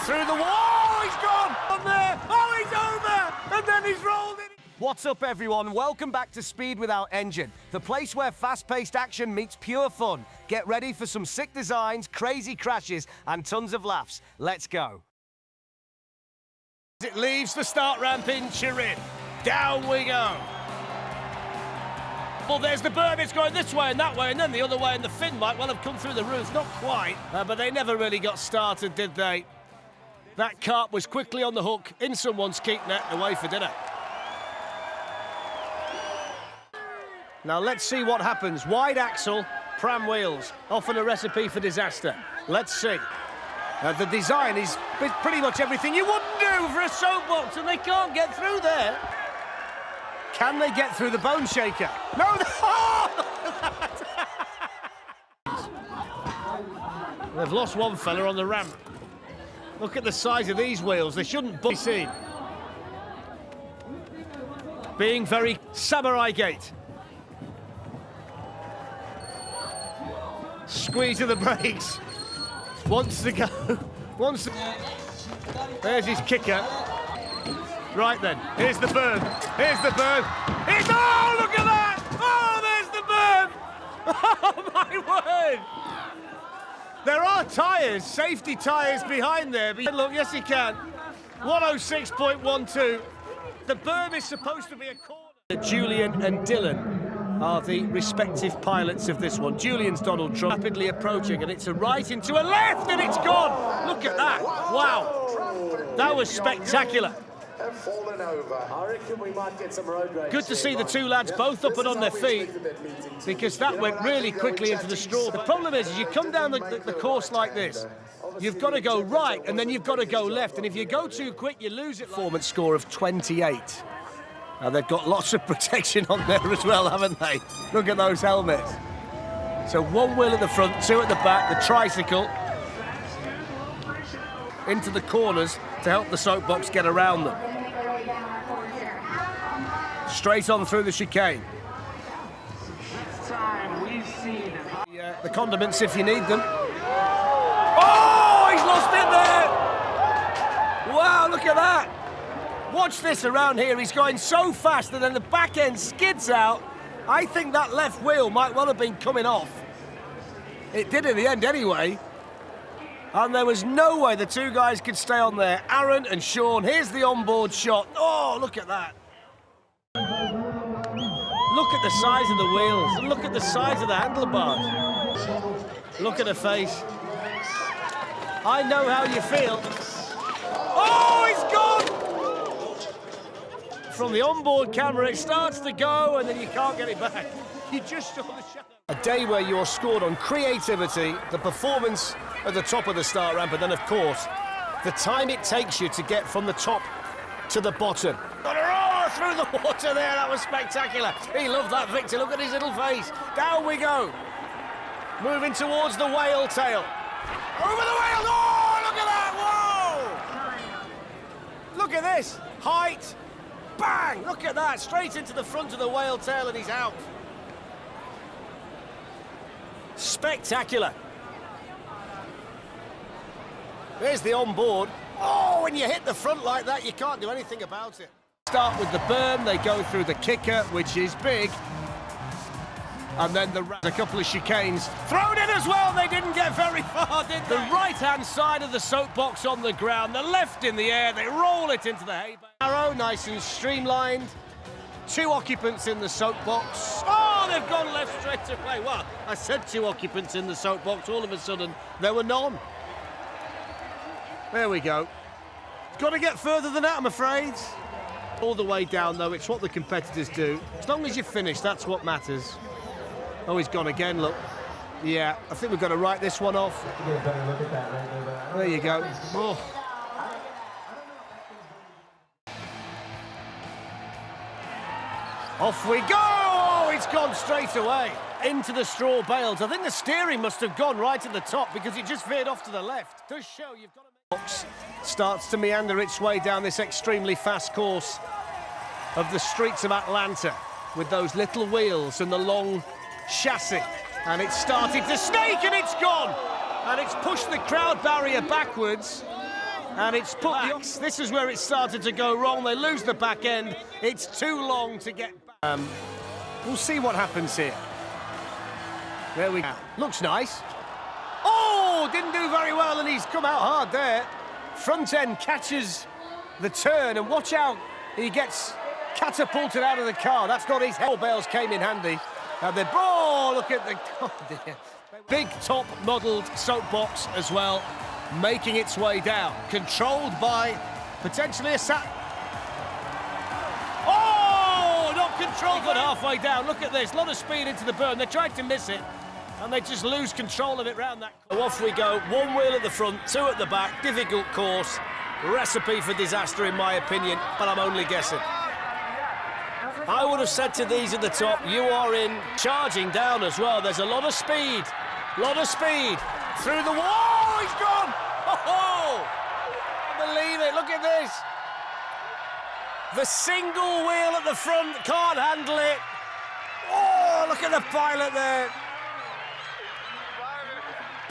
through the wall. Oh, he's gone! On there! Oh, he's over! And then he's rolled it! What's up, everyone? Welcome back to Speed Without Engine, the place where fast-paced action meets pure fun. Get ready for some sick designs, crazy crashes, and tons of laughs. Let's go. It leaves the start ramp in Turin. Down we go. Well, there's the berm. It's going this way and that way and then the other way, and the fin might well have come through the roof. Not quite, but they never really got started, did they? That CARP was quickly on the hook, in someone's keep net, away for dinner. Now let's see what happens. Wide axle, pram wheels, often a recipe for disaster. Let's see. The design is pretty much everything you wouldn't do for a soapbox, and they can't get through there. Can they get through the bone shaker? No! Oh! They've lost one fella on the ramp. Look at the size of these wheels. They shouldn't be seen. Being very samurai gate. Squeeze of the brakes. Wants to go. Wants to... There's his kicker. Right then, here's the berm. Here's the berm. Here's... Oh, look at that! Oh, there's the berm! Oh, my word! There are tyres, safety tyres behind there. But look, yes, you can. 106.12. The berm is supposed to be a corner. Julian and Dylan are the respective pilots of this one. Julian's Donald Trump, rapidly approaching, and it's a right into a left, and it's gone. Look at that. Wow. That was spectacular. Have fallen over. I reckon we might get some road race. Good to see the two lads both up and on their feet, because that went really quickly into the straw. The problem is you come down the course like this, you've got to go right and then you've got to go left, and if you go too quick you lose it. Performance score of 28. Now they've got lots of protection on there as well, haven't they? Look at those helmets. So one wheel at the front, two at the back, the tricycle into the corners to help the soapbox get around them. Straight on through the chicane. The condiments if you need them. Oh, he's lost it there! Wow, look at that! Watch this around here. He's going so fast and then the back end skids out. I think that left wheel might well have been coming off. It did in the end anyway. And there was no way the two guys could stay on there. Aaron and Sean, here's the onboard shot. Oh, look at that. Look at the size of the wheels. And look at the size of the handlebars. Look at her face. I know how you feel. Oh, he's gone! From the onboard camera, it starts to go, and then you can't get it back. You just saw the shadow. A day where you're scored on creativity, the performance at the top of the start ramp, and then, of course, the time it takes you to get from the top to the bottom. Oh, through the water there, that was spectacular. He loved that, Victor. Look at his little face. Down we go. Moving towards the whale tail. Over the whale. Oh, look at that. Whoa. Look at this. Height. Bang. Look at that. Straight into the front of the whale tail, and he's out. Spectacular. There's the onboard. Oh, when you hit the front like that, you can't do anything about it. Start with the berm, they go through the kicker, which is big. And then a couple of chicanes thrown in as well. They didn't get very far, did they? The right-hand side of the soapbox on the ground, the left in the air, they roll it into the hay. Arrow, nice and streamlined. Two occupants in the soapbox. Oh, they've gone left straight away. Well, I said two occupants in the soapbox. All of a sudden, there were none. There we go. Got to get further than that, I'm afraid. All the way down, though, it's what the competitors do. As long as you finish, that's what matters. Oh, he's gone again, look. Yeah, I think we've got to write this one off. There you go. Oh. Off we go! Oh, it's gone straight away. Into the straw bales. I think the steering must have gone right at the top because it just veered off to the left. Does show you've got to... Box starts to meander its way down this extremely fast course of the streets of Atlanta with those little wheels and the long chassis. And it's started to snake and it's gone! And it's pushed the crowd barrier backwards. And it's put the... This is where it started to go wrong. They lose the back end. It's too long to get back. We'll see what happens here. There we go. Looks nice. Oh, didn't do very well, and he's come out hard there. Front end catches the turn, and watch out. He gets catapulted out of the car. That's not his hell. Bales came in handy. And the ball, look at the... Oh dear. Big top modelled soapbox as well, making its way down. Controlled by potentially a Oh, not controlled, but halfway down. Look at this, a lot of speed into the burn. They tried to miss it, and they just lose control of it round that. Off we go, one wheel at the front, two at the back. Difficult course, recipe for disaster in my opinion, but I'm only guessing. I would have said to these at the top, you are in, charging down as well. There's a lot of speed through the wall. He's gone. Oh, believe it. Look at this. The single wheel at the front can't handle it. Oh, look at the pilot there.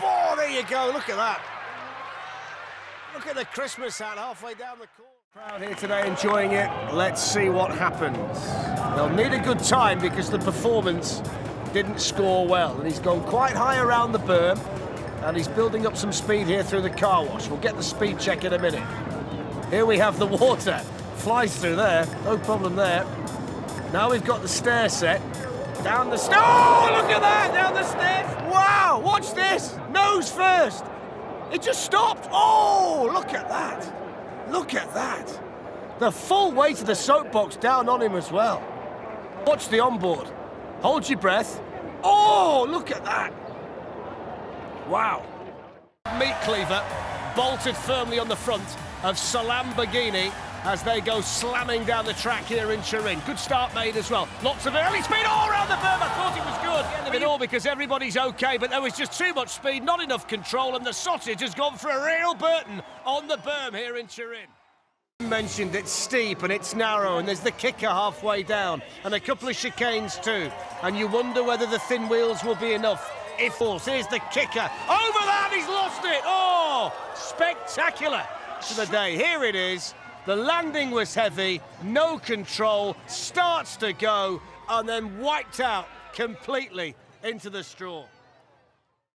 Oh, there you go. Look at that. Look at the Christmas hat halfway down the course. Crowd here today enjoying it. Let's see what happens. They'll need a good time because the performance didn't score well, and he's gone quite high around the berm, and he's building up some speed here through the car wash. We'll get the speed check in a minute. Here we have the water. Flies through there, no problem there. Now we've got the stair set. Down the stairs. Oh, look at that, down the stairs. Wow, watch this. Nose first. It just stopped. Oh, look at that. Look at that. The full weight of the soapbox down on him as well. Watch the onboard. Hold your breath. Oh, look at that. Wow. Meat cleaver bolted firmly on the front of Lamborghini as they go slamming down the track here in Turin. Good start made as well. Lots of early speed all around the berm. I thought it was good. End of it all because everybody's okay, but there was just too much speed, not enough control, and the sausage has gone for a real Burton on the berm here in Turin. Mentioned it's steep and it's narrow, and there's the kicker halfway down, and a couple of chicanes too, and you wonder whether the thin wheels will be enough. If false, here's the kicker. Over that, he's lost it. Oh, spectacular to the day. Here it is. The landing was heavy, no control, starts to go, and then wiped out completely into the straw.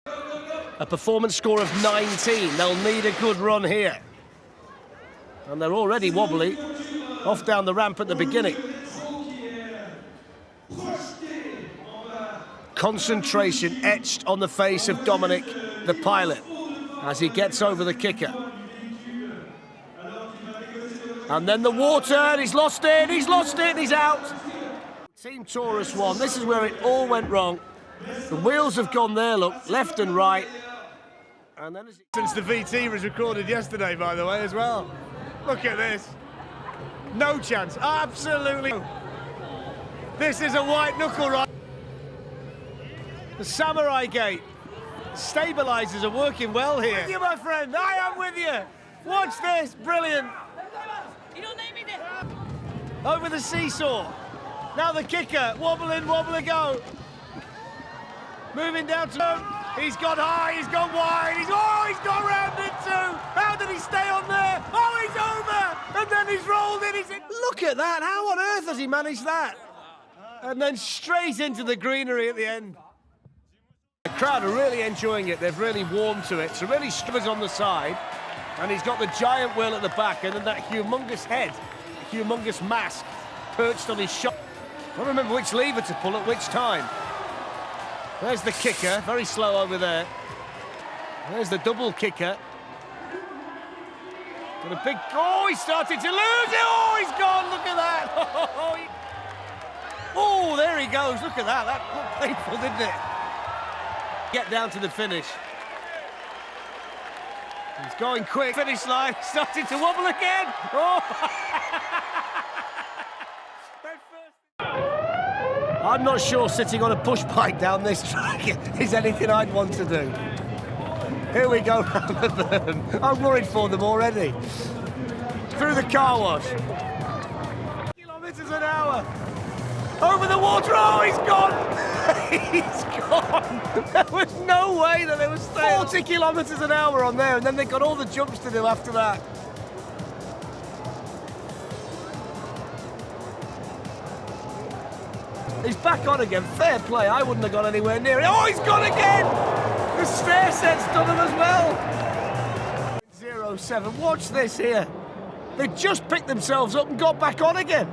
A performance score of 19. They'll need a good run here. And they're already wobbly, off down the ramp at the beginning. Concentration etched on the face of Dominic, the pilot, as he gets over the kicker. And then the water, and he's lost it, and he's out. Team Taurus won. This is where it all went wrong. The wheels have gone there, look, left and right. And then since the VT was recorded yesterday, by the way, as well. Look at this. No chance, absolutely. This is a white knuckle ride. The Samurai Gate. Stabilizers are working well here. With you, my friend, I am with you. Watch this, brilliant. Over the seesaw. Now the kicker, wobbling, go. Moving down to, he's gone high, he's gone wide, he's gone round it too. How did he stay on there? Oh, he's over, and then he's rolled in, he's in. Look at that, how on earth has he managed that? And then straight into the greenery at the end. The crowd are really enjoying it, they've really warmed to it. So really Striver's on the side, and he's got the giant wheel at the back, and then that humongous head, humongous mask perched on his shot. I don't remember which lever to pull at which time. There's the kicker, very slow over there. There's the double kicker. Got a big, oh, he started to lose it. Oh, he's gone, look at that. Oh, there he goes, look at that. That looked painful, didn't it? Get down to the finish. He's going quick, finish line, starting to wobble again. Oh. I'm not sure sitting on a push bike down this track is anything I'd want to do. Here we go round the berm. I'm worried for them already. Through the car wash. Kilometres an hour. Over the water. Oh, he's gone. He's gone. There was no way that they were staying. 40 kilometres an hour on there, and then they got all the jumps to do after that. He's back on again. Fair play. I wouldn't have gone anywhere near it. Oh, he's gone again! The stair set's done him as well. 0-7. Watch this here. They just picked themselves up and got back on again.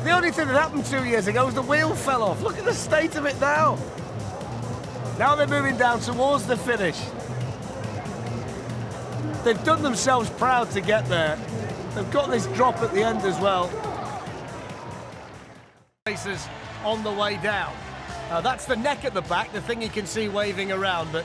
The only thing that happened 2 years ago was the wheel fell off. Look at the state of it now. Now they're moving down towards the finish. They've done themselves proud to get there. They've got this drop at the end as well. Racers on the way down. Now that's the neck at the back, the thing you can see waving around, but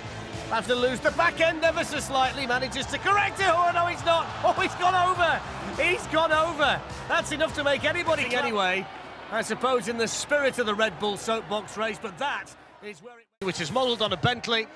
have to lose the back end ever so slightly, manages to correct it. Oh, no, he's not. Oh, he's gone over. He's gone over. That's enough to make anybody anyway, I suppose, in the spirit of the Red Bull Soapbox race, but that is where it... Which is modelled on a Bentley,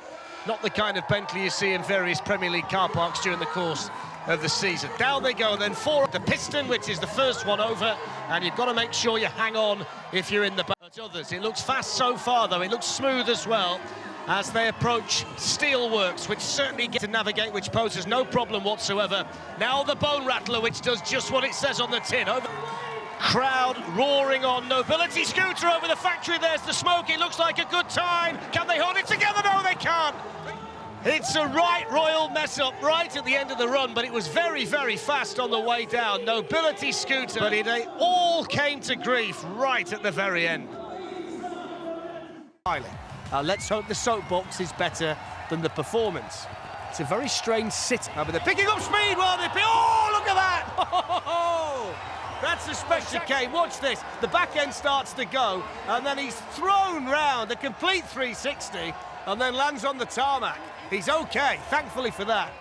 not the kind of Bentley you see in various Premier League car parks during the course of the season. Down they go, then four. The piston, which is the first one over, and you've got to make sure you hang on if you're in the back. Others. It looks fast so far, though. It looks smooth as well as they approach Steelworks, which certainly gets to navigate, which poses no problem whatsoever. Now the Bone Rattler, which does just what it says on the tin. Over. Crowd roaring on. Nobility Scooter over the factory. There's the smoke. It looks like a good time. Can they hold it together? No, they can't. It's a right royal mess up right at the end of the run, but it was very, very fast on the way down. Nobility Scooter, but it all came to grief right at the very end. Let's hope the soapbox is better than the performance. It's a very strange sit. But they're picking up speed while they... Oh, look at that! Oh, that's a special chicane. Watch this. The back end starts to go, and then he's thrown round a complete 360, and then lands on the tarmac. He's okay, thankfully for that.